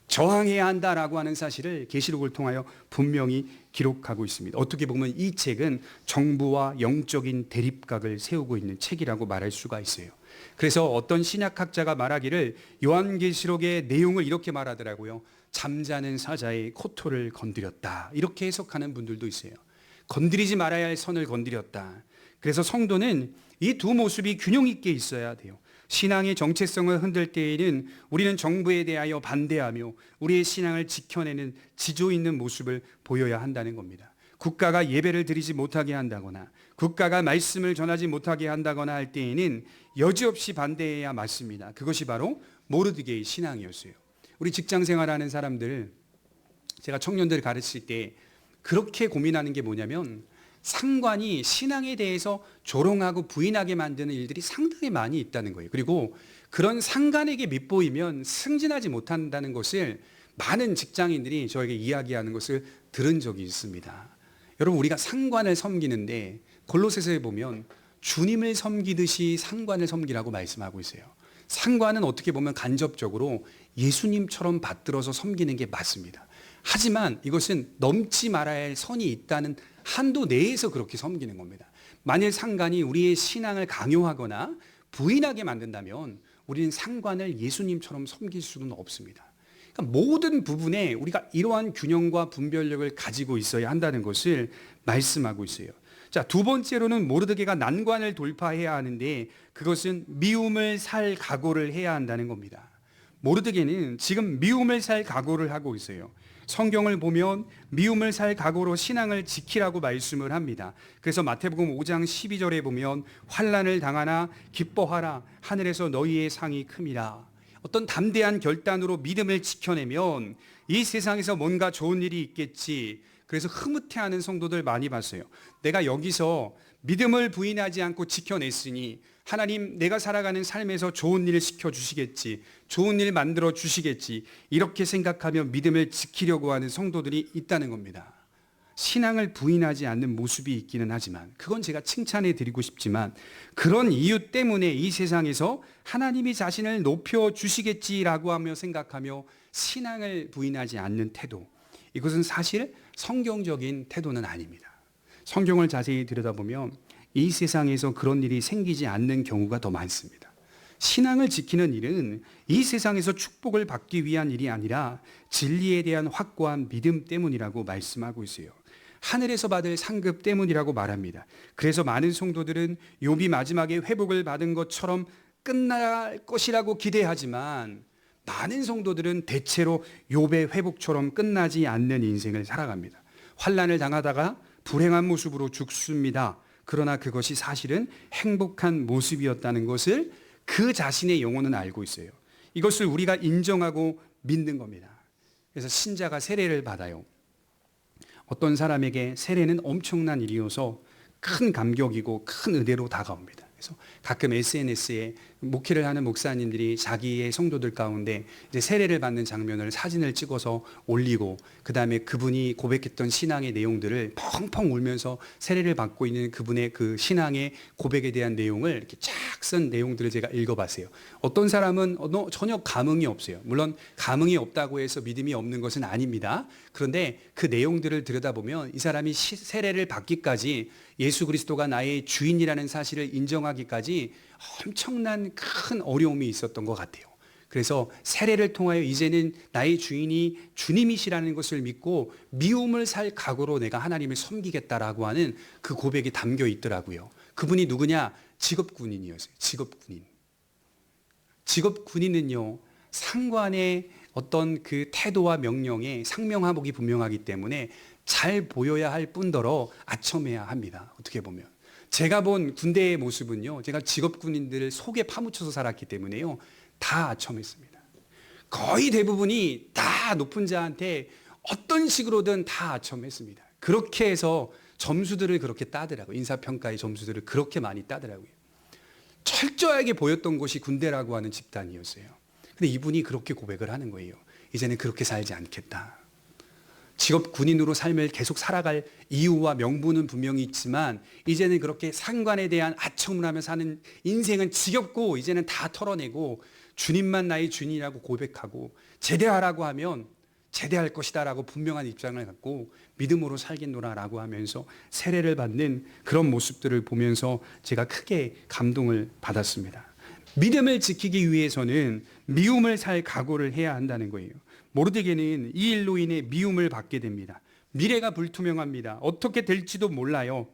저항해야 한다라고 하는 사실을 계시록을 통하여 분명히 기록하고 있습니다. 어떻게 보면 이 책은 정부와 영적인 대립각을 세우고 있는 책이라고 말할 수가 있어요. 그래서 어떤 신약학자가 말하기를 요한계시록의 내용을 이렇게 말하더라고요. 잠자는 사자의 코털을 건드렸다, 이렇게 해석하는 분들도 있어요. 건드리지 말아야 할 선을 건드렸다. 그래서 성도는 이 두 모습이 균형 있게 있어야 돼요. 신앙의 정체성을 흔들 때에는 우리는 정부에 대하여 반대하며 우리의 신앙을 지켜내는 지조 있는 모습을 보여야 한다는 겁니다. 국가가 예배를 드리지 못하게 한다거나 국가가 말씀을 전하지 못하게 한다거나 할 때에는 여지없이 반대해야 맞습니다. 그것이 바로 모르드게의 신앙이었어요. 우리 직장 생활하는 사람들, 제가 청년들을 가르칠 때 그렇게 고민하는 게 뭐냐면, 상관이 신앙에 대해서 조롱하고 부인하게 만드는 일들이 상당히 많이 있다는 거예요. 그리고 그런 상관에게 밉보이면 승진하지 못한다는 것을 많은 직장인들이 저에게 이야기하는 것을 들은 적이 있습니다. 여러분, 우리가 상관을 섬기는데 골로새서에 보면 주님을 섬기듯이 상관을 섬기라고 말씀하고 있어요. 상관은 어떻게 보면 간접적으로 예수님처럼 받들어서 섬기는 게 맞습니다. 하지만 이것은 넘지 말아야 할 선이 있다는 한도 내에서 그렇게 섬기는 겁니다. 만일 상관이 우리의 신앙을 강요하거나 부인하게 만든다면 우리는 상관을 예수님처럼 섬길 수는 없습니다. 그러니까 모든 부분에 우리가 이러한 균형과 분별력을 가지고 있어야 한다는 것을 말씀하고 있어요. 자, 두 번째로는 모르드게가 난관을 돌파해야 하는데 그것은 미움을 살 각오를 해야 한다는 겁니다. 모르드게는 지금 미움을 살 각오를 하고 있어요. 성경을 보면 미움을 살 각오로 신앙을 지키라고 말씀을 합니다. 그래서 마태복음 5장 12절에 보면 환난을 당하나 기뻐하라 하늘에서 너희의 상이 큼이라. 어떤 담대한 결단으로 믿음을 지켜내면 이 세상에서 뭔가 좋은 일이 있겠지. 그래서 흐뭇해하는 성도들 많이 봤어요. 내가 여기서 믿음을 부인하지 않고 지켜냈으니 하나님, 내가 살아가는 삶에서 좋은 일을 시켜주시겠지, 좋은 일 만들어 주시겠지, 이렇게 생각하며 믿음을 지키려고 하는 성도들이 있다는 겁니다. 신앙을 부인하지 않는 모습이 있기는 하지만, 그건 제가 칭찬해 드리고 싶지만, 그런 이유 때문에 이 세상에서 하나님이 자신을 높여 주시겠지라고 하며 생각하며 신앙을 부인하지 않는 태도, 이것은 사실 성경적인 태도는 아닙니다. 성경을 자세히 들여다보면 이 세상에서 그런 일이 생기지 않는 경우가 더 많습니다. 신앙을 지키는 일은 이 세상에서 축복을 받기 위한 일이 아니라 진리에 대한 확고한 믿음 때문이라고 말씀하고 있어요. 하늘에서 받을 상급 때문이라고 말합니다. 그래서 많은 성도들은 욥이 마지막에 회복을 받은 것처럼 끝날 것이라고 기대하지만 많은 성도들은 대체로 욥의 회복처럼 끝나지 않는 인생을 살아갑니다. 환난을 당하다가 불행한 모습으로 죽습니다. 그러나 그것이 사실은 행복한 모습이었다는 것을 그 자신의 영혼은 알고 있어요. 이것을 우리가 인정하고 믿는 겁니다. 그래서 신자가 세례를 받아요. 어떤 사람에게 세례는 엄청난 일이어서 큰 감격이고 큰 은혜로 다가옵니다. 그래서 가끔 SNS에 목회를 하는 목사님들이 자기의 성도들 가운데 이제 세례를 받는 장면을 사진을 찍어서 올리고, 그 다음에 그분이 고백했던 신앙의 내용들을 펑펑 울면서 세례를 받고 있는 그분의 그 신앙의 고백에 대한 내용을 이렇게 쫙 쓴 내용들을 제가 읽어봤어요. 어떤 사람은 전혀 감흥이 없어요. 물론 감흥이 없다고 해서 믿음이 없는 것은 아닙니다. 그런데 그 내용들을 들여다보면 이 사람이 세례를 받기까지 예수 그리스도가 나의 주인이라는 사실을 인정하기까지 엄청난 큰 어려움이 있었던 것 같아요. 그래서 세례를 통하여 이제는 나의 주인이 주님이시라는 것을 믿고 미움을 살 각오로 내가 하나님을 섬기겠다라고 하는 그 고백이 담겨 있더라고요. 그분이 누구냐? 직업군인이었어요. 직업군인. 직업군인은요, 상관의 어떤 그 태도와 명령에 상명하복이 분명하기 때문에 잘 보여야 할 뿐더러 아첨해야 합니다. 어떻게 보면. 제가 본 군대의 모습은요, 제가 직업군인들을 속에 파묻혀서 살았기 때문에요, 다 아첨했습니다. 거의 대부분이 다 높은 자한테 어떤 식으로든 다 아첨했습니다. 그렇게 해서 점수들을 그렇게 따더라고요. 인사평가의 점수들을 그렇게 많이 따더라고요. 철저하게 보였던 곳이 군대라고 하는 집단이었어요. 근데 이분이 그렇게 고백을 하는 거예요. 이제는 그렇게 살지 않겠다. 직업 군인으로 삶을 계속 살아갈 이유와 명분은 분명히 있지만 이제는 그렇게 상관에 대한 아첨을 하며 사는 인생은 지겹고 이제는 다 털어내고 주님만 나의 주인이라고 고백하고 제대하라고 하면 제대할 것이다 라고 분명한 입장을 갖고 믿음으로 살겠노라 라고 하면서 세례를 받는 그런 모습들을 보면서 제가 크게 감동을 받았습니다. 믿음을 지키기 위해서는 미움을 살 각오를 해야 한다는 거예요. 모르드게는 이 일로 인해 미움을 받게 됩니다. 미래가 불투명합니다. 어떻게 될지도 몰라요.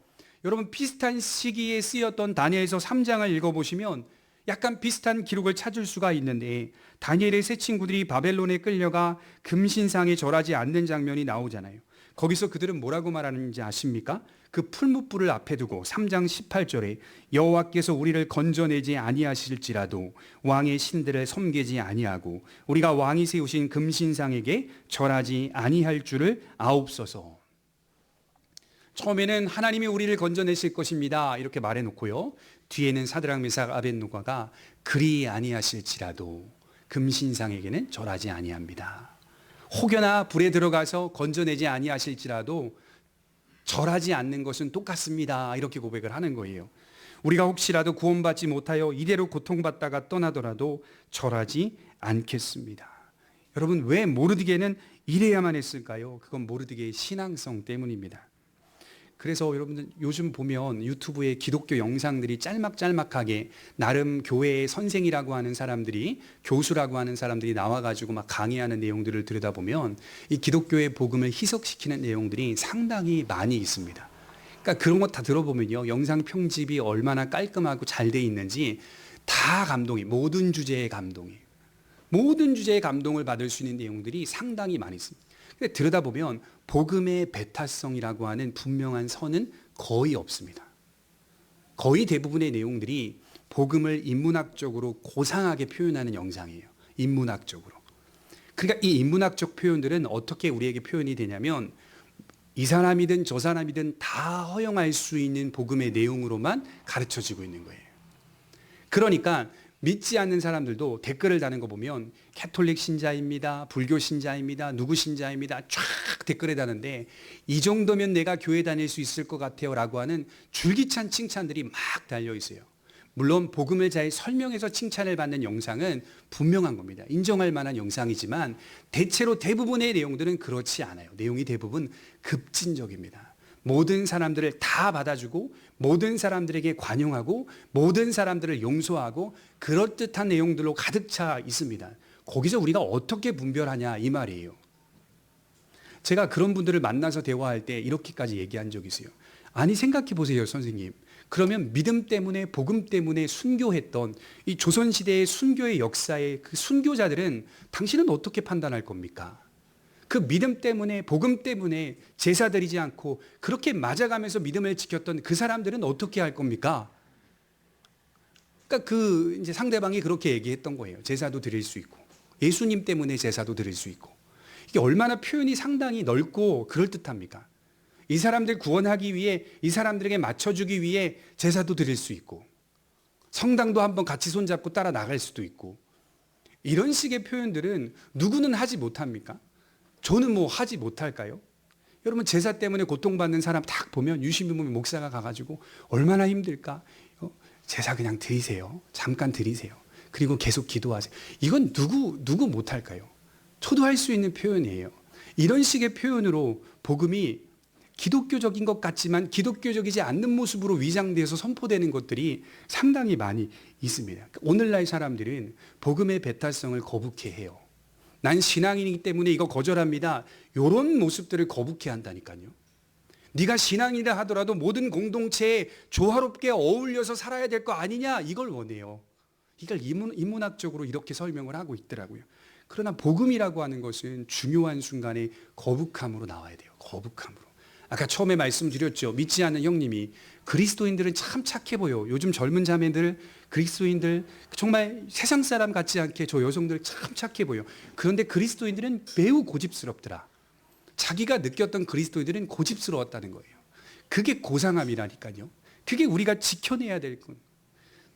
여러분, 비슷한 시기에 쓰였던 다니엘서 3장을 읽어보시면 약간 비슷한 기록을 찾을 수가 있는데, 다니엘의 세 친구들이 바벨론에 끌려가 금신상에 절하지 않는 장면이 나오잖아요. 거기서 그들은 뭐라고 말하는지 아십니까? 그 풀무불을 앞에 두고 3장 18절에 여호와께서 우리를 건져내지 아니하실지라도 왕의 신들을 섬기지 아니하고 우리가 왕이 세우신 금신상에게 절하지 아니할 줄을 아옵소서. 처음에는 하나님이 우리를 건져내실 것입니다. 이렇게 말해놓고요. 뒤에는 사드락 메삭 아벳노고가 그리 아니하실지라도 금신상에게는 절하지 아니합니다. 혹여나 불에 들어가서 건져내지 아니하실지라도 절하지 않는 것은 똑같습니다. 이렇게 고백을 하는 거예요. 우리가 혹시라도 구원받지 못하여 이대로 고통받다가 떠나더라도 절하지 않겠습니다. 여러분, 왜 모르드게는 이래야만 했을까요? 그건 모르드게의 신앙성 때문입니다. 그래서 여러분들 요즘 보면 유튜브에 기독교 영상들이 짤막짤막하게 나름 교회의 선생이라고 하는 사람들이, 교수라고 하는 사람들이 나와가지고 막 강의하는 내용들을 들여다보면 이 기독교의 복음을 희석시키는 내용들이 상당히 많이 있습니다. 그러니까 그런 거 다 들어보면요, 영상 편집이 얼마나 깔끔하고 잘 돼 있는지 다 감동이, 모든 주제의 감동이, 모든 주제의 감동을 받을 수 있는 내용들이 상당히 많이 있습니다. 근데 들여다보면 복음의 배타성이라고 하는 분명한 선은 거의 없습니다. 거의 대부분의 내용들이 복음을 인문학적으로 고상하게 표현하는 영상이에요. 인문학적으로. 그러니까 이 인문학적 표현들은 어떻게 우리에게 표현이 되냐면 이 사람이든 저 사람이든 다 허용할 수 있는 복음의 내용으로만 가르쳐지고 있는 거예요. 그러니까 믿지 않는 사람들도 댓글을 다는 거 보면 캐톨릭 신자입니다, 불교 신자입니다, 누구 신자입니다 쫙 댓글에 다는데 이 정도면 내가 교회 다닐 수 있을 것 같아요 라고 하는 줄기찬 칭찬들이 막 달려 있어요. 물론 복음을 잘 설명해서 칭찬을 받는 영상은 분명한 겁니다. 인정할 만한 영상이지만 대체로 대부분의 내용들은 그렇지 않아요. 내용이 대부분 급진적입니다. 모든 사람들을 다 받아주고 모든 사람들에게 관용하고 모든 사람들을 용서하고 그럴듯한 내용들로 가득 차 있습니다. 거기서 우리가 어떻게 분별하냐 이 말이에요. 제가 그런 분들을 만나서 대화할 때 이렇게까지 얘기한 적이 있어요. 아니 생각해 보세요 선생님. 그러면 믿음 때문에 복음 때문에 순교했던 이 조선시대의 순교의 역사의 그 순교자들은 당신은 어떻게 판단할 겁니까? 그 믿음 때문에 복음 때문에 제사 드리지 않고 그렇게 맞아가면서 믿음을 지켰던 그 사람들은 어떻게 할 겁니까? 그러니까 그 이제 상대방이 그렇게 얘기했던 거예요. 제사도 드릴 수 있고 예수님 때문에 제사도 드릴 수 있고 이게 얼마나 표현이 상당히 넓고 그럴듯합니까? 이 사람들 구원하기 위해 이 사람들에게 맞춰주기 위해 제사도 드릴 수 있고 성당도 한번 같이 손잡고 따라 나갈 수도 있고 이런 식의 표현들은 누구는 하지 못합니까? 저는 뭐 하지 못할까요? 여러분 제사 때문에 고통받는 사람 딱 보면 유시민 목사가 가가지고 얼마나 힘들까? 제사 그냥 드리세요. 잠깐 드리세요. 그리고 계속 기도하세요. 이건 누구 못할까요? 저도 할 수 있는 표현이에요. 이런 식의 표현으로 복음이 기독교적인 것 같지만 기독교적이지 않는 모습으로 위장돼서 선포되는 것들이 상당히 많이 있습니다. 오늘날 사람들은 복음의 배타성을 거북해 해요. 난 신앙인이기 때문에 이거 거절합니다. 이런 모습들을 거북해 한다니까요. 네가 신앙이라 하더라도 모든 공동체에 조화롭게 어울려서 살아야 될 거 아니냐 이걸 원해요. 이걸 인문학적으로 이렇게 설명을 하고 있더라고요. 그러나 복음이라고 하는 것은 중요한 순간에 거북함으로 나와야 돼요. 거북함으로. 아까 처음에 말씀드렸죠. 믿지 않는 형님이 그리스도인들은 참 착해 보여. 요즘 젊은 자매들, 그리스도인들 정말 세상 사람 같지 않게 저 여성들 참 착해 보여. 그런데 그리스도인들은 매우 고집스럽더라. 자기가 느꼈던 그리스도인들은 고집스러웠다는 거예요. 그게 고상함이라니까요. 그게 우리가 지켜내야 될 것.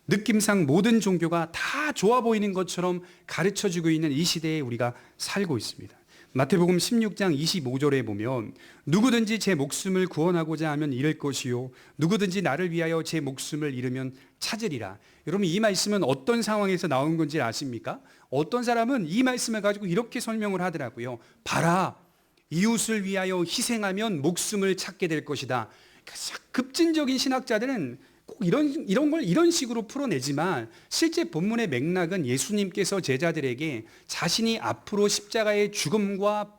느낌상 모든 종교가 다 좋아 보이는 것처럼 가르쳐주고 있는 이 시대에 우리가 살고 있습니다. 마태복음 16장 25절에 보면 누구든지 제 목숨을 구원하고자 하면 잃을 것이요 누구든지 나를 위하여 제 목숨을 잃으면 찾으리라. 여러분 이 말씀은 어떤 상황에서 나온 건지 아십니까? 어떤 사람은 이 말씀을 가지고 이렇게 설명을 하더라고요. 봐라, 이웃을 위하여 희생하면 목숨을 찾게 될 것이다. 급진적인 신학자들은 꼭 이런 걸 이런 식으로 풀어내지만 실제 본문의 맥락은 예수님께서 제자들에게 자신이 앞으로 십자가의 죽음과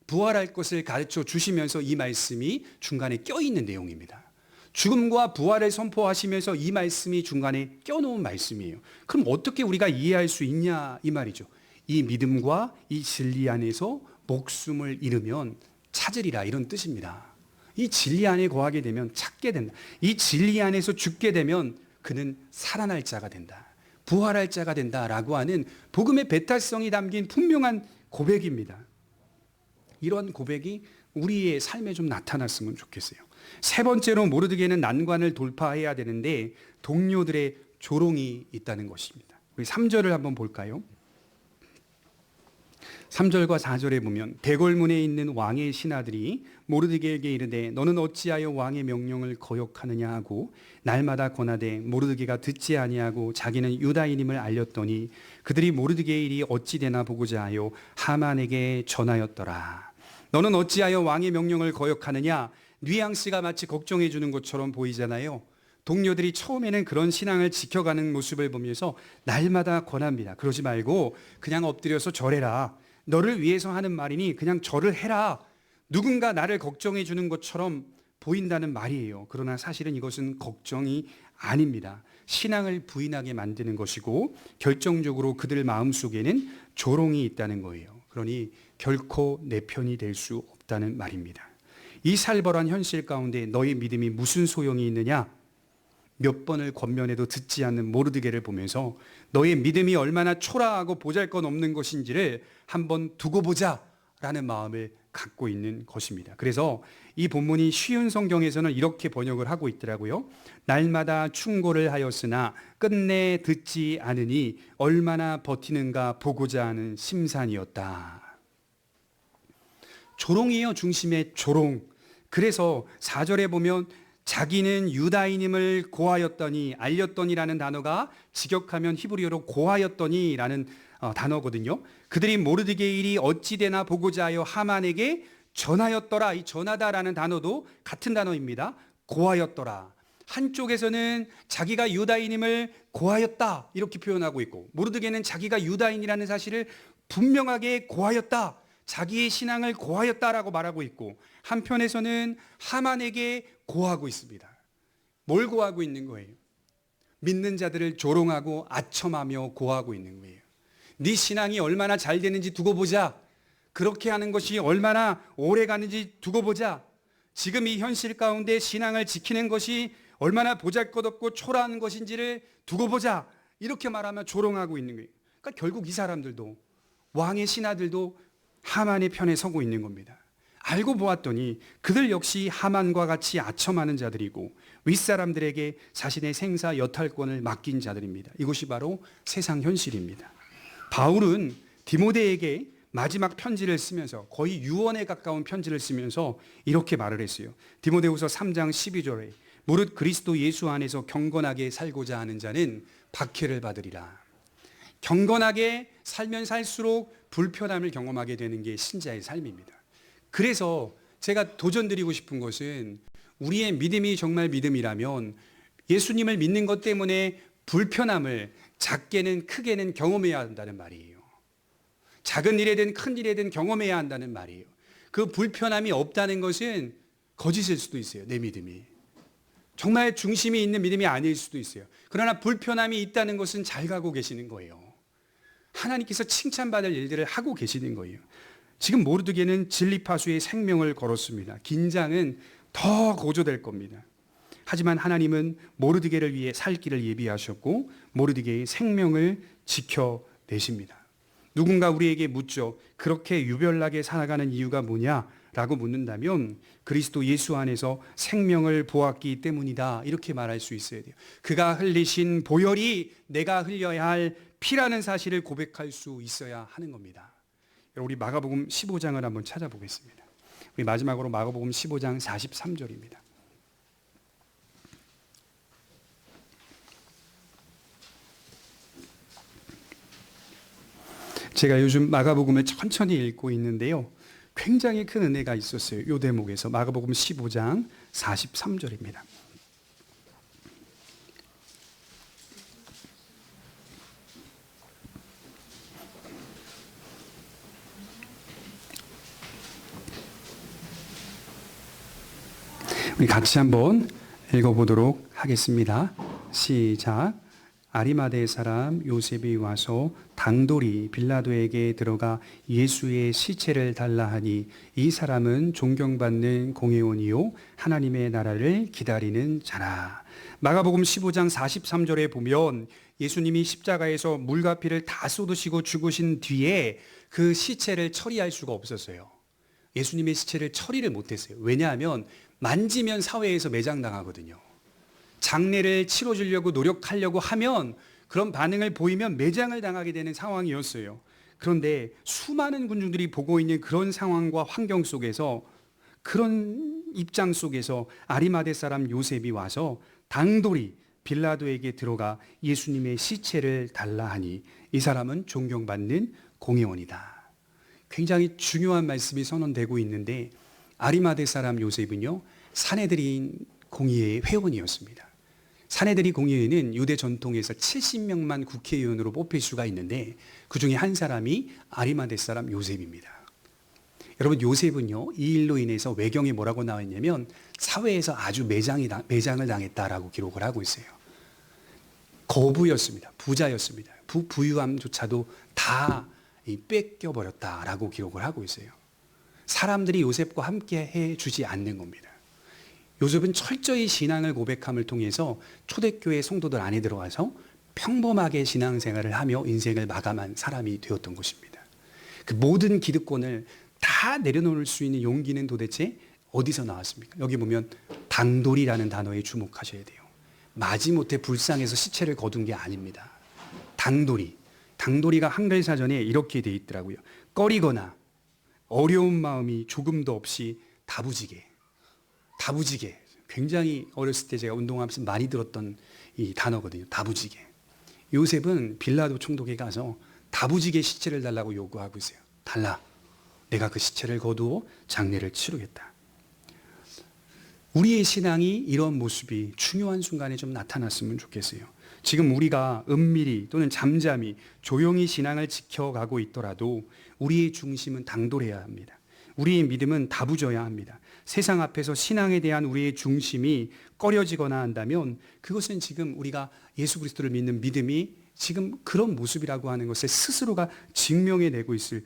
부활할 것을 가르쳐 주시면서 이 말씀이 중간에 껴있는 내용입니다. 죽음과 부활을 선포하시면서 이 말씀이 중간에 껴놓은 말씀이에요. 그럼 어떻게 우리가 이해할 수 있냐 이 말이죠. 이 믿음과 이 진리 안에서 목숨을 잃으면 찾으리라 이런 뜻입니다. 이 진리 안에 거하게 되면 찾게 된다. 이 진리 안에서 죽게 되면 그는 살아날 자가 된다. 부활할 자가 된다라고 하는 복음의 배타성이 담긴 분명한 고백입니다. 이런 고백이 우리의 삶에 좀 나타났으면 좋겠어요. 세 번째로 모르드게는 난관을 돌파해야 되는데 동료들의 조롱이 있다는 것입니다. 우리 3절을 한번 볼까요? 3절과 4절에 보면 대궐문에 있는 왕의 신하들이 모르드게에게 이르되 너는 어찌하여 왕의 명령을 거역하느냐 하고 날마다 권하되 모르드게가 듣지 아니하고 자기는 유다인임을 알렸더니 그들이 모르드게의 일이 어찌 되나 보고자 하여 하만에게 전하였더라. 너는 어찌하여 왕의 명령을 거역하느냐? 뉘앙스가 마치 걱정해 주는 것처럼 보이잖아요. 동료들이 처음에는 그런 신앙을 지켜가는 모습을 보면서 날마다 권합니다. 그러지 말고 그냥 엎드려서 절해라. 너를 위해서 하는 말이니 그냥 절을 해라. 누군가 나를 걱정해 주는 것처럼 보인다는 말이에요. 그러나 사실은 이것은 걱정이 아닙니다. 신앙을 부인하게 만드는 것이고 결정적으로 그들 마음속에는 조롱이 있다는 거예요. 그러니 결코 내 편이 될 수 없다는 말입니다. 이 살벌한 현실 가운데 너의 믿음이 무슨 소용이 있느냐? 몇 번을 권면해도 듣지 않는 모르드게를 보면서 너의 믿음이 얼마나 초라하고 보잘것없는 것인지를 한번 두고 보자라는 마음을 갖고 있는 것입니다. 그래서 이 본문이 쉬운 성경에서는 이렇게 번역을 하고 있더라고요. 날마다 충고를 하였으나 끝내 듣지 않으니 얼마나 버티는가 보고자 하는 심산이었다. 조롱이에요. 중심의 조롱. 그래서 4절에 보면 자기는 유다인임을 고하였더니 알렸더니라는 단어가 직역하면 히브리어로 고하였더니라는 단어거든요. 그들이 모르드게의 일이 어찌 되나 보고자 하여 하만에게 전하였더라. 이 전하다라는 단어도 같은 단어입니다. 고하였더라. 한쪽에서는 자기가 유다인임을 고하였다 이렇게 표현하고 있고 모르드게는 자기가 유다인이라는 사실을 분명하게 고하였다. 자기의 신앙을 고하였다라고 말하고 있고 한편에서는 하만에게 고하고 있습니다. 뭘 고하고 있는 거예요? 믿는 자들을 조롱하고 아첨하며 고하고 있는 거예요. 네 신앙이 얼마나 잘 되는지 두고 보자. 그렇게 하는 것이 얼마나 오래 가는지 두고 보자. 지금 이 현실 가운데 신앙을 지키는 것이 얼마나 보잘것없고 초라한 것인지를 두고 보자. 이렇게 말하면 조롱하고 있는 거예요. 그러니까 결국 이 사람들도 왕의 신하들도 하만의 편에 서고 있는 겁니다. 알고 보았더니 그들 역시 하만과 같이 아첨하는 자들이고 윗사람들에게 자신의 생사 여탈권을 맡긴 자들입니다. 이것이 바로 세상 현실입니다. 바울은 디모데에게 마지막 편지를 쓰면서 거의 유언에 가까운 편지를 쓰면서 이렇게 말을 했어요. 디모데후서 3장 12절에 무릇 그리스도 예수 안에서 경건하게 살고자 하는 자는 박해를 받으리라. 경건하게 살면 살수록 불편함을 경험하게 되는 게 신자의 삶입니다. 그래서 제가 도전드리고 싶은 것은 우리의 믿음이 정말 믿음이라면 예수님을 믿는 것 때문에 불편함을 작게는 크게는 경험해야 한다는 말이에요. 작은 일에든 큰 일에든 경험해야 한다는 말이에요. 그 불편함이 없다는 것은 거짓일 수도 있어요. 내 믿음이. 정말 중심이 있는 믿음이 아닐 수도 있어요. 그러나 불편함이 있다는 것은 잘 가고 계시는 거예요. 하나님께서 칭찬받을 일들을 하고 계시는 거예요. 지금 모르드게는 진리파수의 생명을 걸었습니다. 긴장은 더 고조될 겁니다. 하지만 하나님은 모르드게를 위해 살 길을 예비하셨고 모르드게의 생명을 지켜내십니다. 누군가 우리에게 묻죠. 그렇게 유별나게 살아가는 이유가 뭐냐라고 묻는다면 그리스도 예수 안에서 생명을 보았기 때문이다. 이렇게 말할 수 있어야 돼요. 그가 흘리신 보혈이 내가 흘려야 할 피라는 사실을 고백할 수 있어야 하는 겁니다. 우리 마가복음 15장을 한번 찾아보겠습니다. 우리 마지막으로 마가복음 15장 43절입니다. 제가 요즘 마가복음을 천천히 읽고 있는데요. 굉장히 큰 은혜가 있었어요. 이 대목에서 마가복음 15장 43절입니다. 우리 같이 한번 읽어보도록 하겠습니다. 시작. 아리마대 사람 요셉이 와서 당돌이 빌라도에게 들어가 예수의 시체를 달라 하니 이 사람은 존경받는 공회원이요 하나님의 나라를 기다리는 자라. 마가복음 15장 43절에 보면 예수님이 십자가에서 물과 피를 다 쏟으시고 죽으신 뒤에 그 시체를 처리할 수가 없었어요. 예수님의 시체를 처리를 못했어요. 왜냐하면 만지면 사회에서 매장당하거든요. 장례를 치러주려고 노력하려고 하면 그런 반응을 보이면 매장을 당하게 되는 상황이었어요. 그런데 수많은 군중들이 보고 있는 그런 상황과 환경 속에서, 그런 입장 속에서 아리마대 사람 요셉이 와서 당돌이 빌라도에게 들어가 예수님의 시체를 달라 하니 이 사람은 존경받는 공회원이다. 굉장히 중요한 말씀이 선언되고 있는데, 아리마대 사람 요셉은요, 사내들인 공의회의 회원이었습니다. 사내들이 공의회는 유대 전통에서 70명만 국회의원으로 뽑힐 수가 있는데 그 중에 한 사람이 아리마대 사람 요셉입니다. 여러분, 요셉은요, 이 일로 인해서 외경에 뭐라고 나와 있냐면 사회에서 아주 매장을 당했다라고 기록을 하고 있어요. 거부였습니다. 부자였습니다. 부유함조차도 다 뺏겨버렸다라고 기록을 하고 있어요. 사람들이 요셉과 함께 해주지 않는 겁니다. 요셉은 철저히 신앙을 고백함을 통해서 초대교회 성도들 안에 들어와서 평범하게 신앙생활을 하며 인생을 마감한 사람이 되었던 것입니다. 그 모든 기득권을 다 내려놓을 수 있는 용기는 도대체 어디서 나왔습니까? 여기 보면 당돌이라는 단어에 주목하셔야 돼요. 마지못해 불쌍해서 시체를 거둔 게 아닙니다. 당돌이가 한글 사전에 이렇게 돼 있더라고요. 꺼리거나 어려운 마음이 조금도 없이 다부지게. 굉장히 어렸을 때 제가 운동하면서 많이 들었던 이 단어거든요. 다부지게. 요셉은 빌라도 총독에 가서 다부지게 시체를 달라고 요구하고 있어요. 달라. 내가 그 시체를 거두어 장례를 치르겠다. 우리의 신앙이 이런 모습이 중요한 순간에 좀 나타났으면 좋겠어요. 지금 우리가 은밀히 또는 잠잠히 조용히 신앙을 지켜가고 있더라도 우리의 중심은 당돌해야 합니다. 우리의 믿음은 다부져야 합니다. 세상 앞에서 신앙에 대한 우리의 중심이 꺼려지거나 한다면 그것은 지금 우리가 예수 그리스도를 믿는 믿음이 지금 그런 모습이라고 하는 것을 스스로가 증명해내고 있을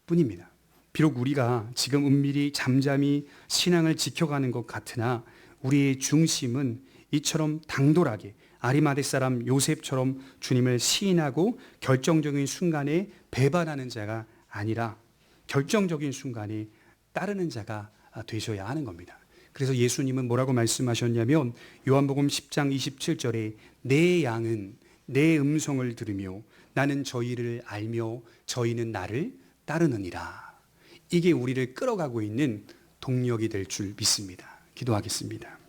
뿐입니다. 비록 우리가 지금 은밀히 잠잠히 신앙을 지켜가는 것 같으나 우리의 중심은 이처럼 당돌하게 아리마대 사람 요셉처럼 주님을 시인하고 결정적인 순간에 배반하는 자가 아니라 결정적인 순간에 따르는 자가 되셔야 하는 겁니다. 그래서 예수님은 뭐라고 말씀하셨냐면 요한복음 10장 27절에 내 양은 내 음성을 들으며 나는 저희를 알며 저희는 나를 따르느니라. 이게 우리를 끌어가고 있는 동력이 될 줄 믿습니다. 기도하겠습니다.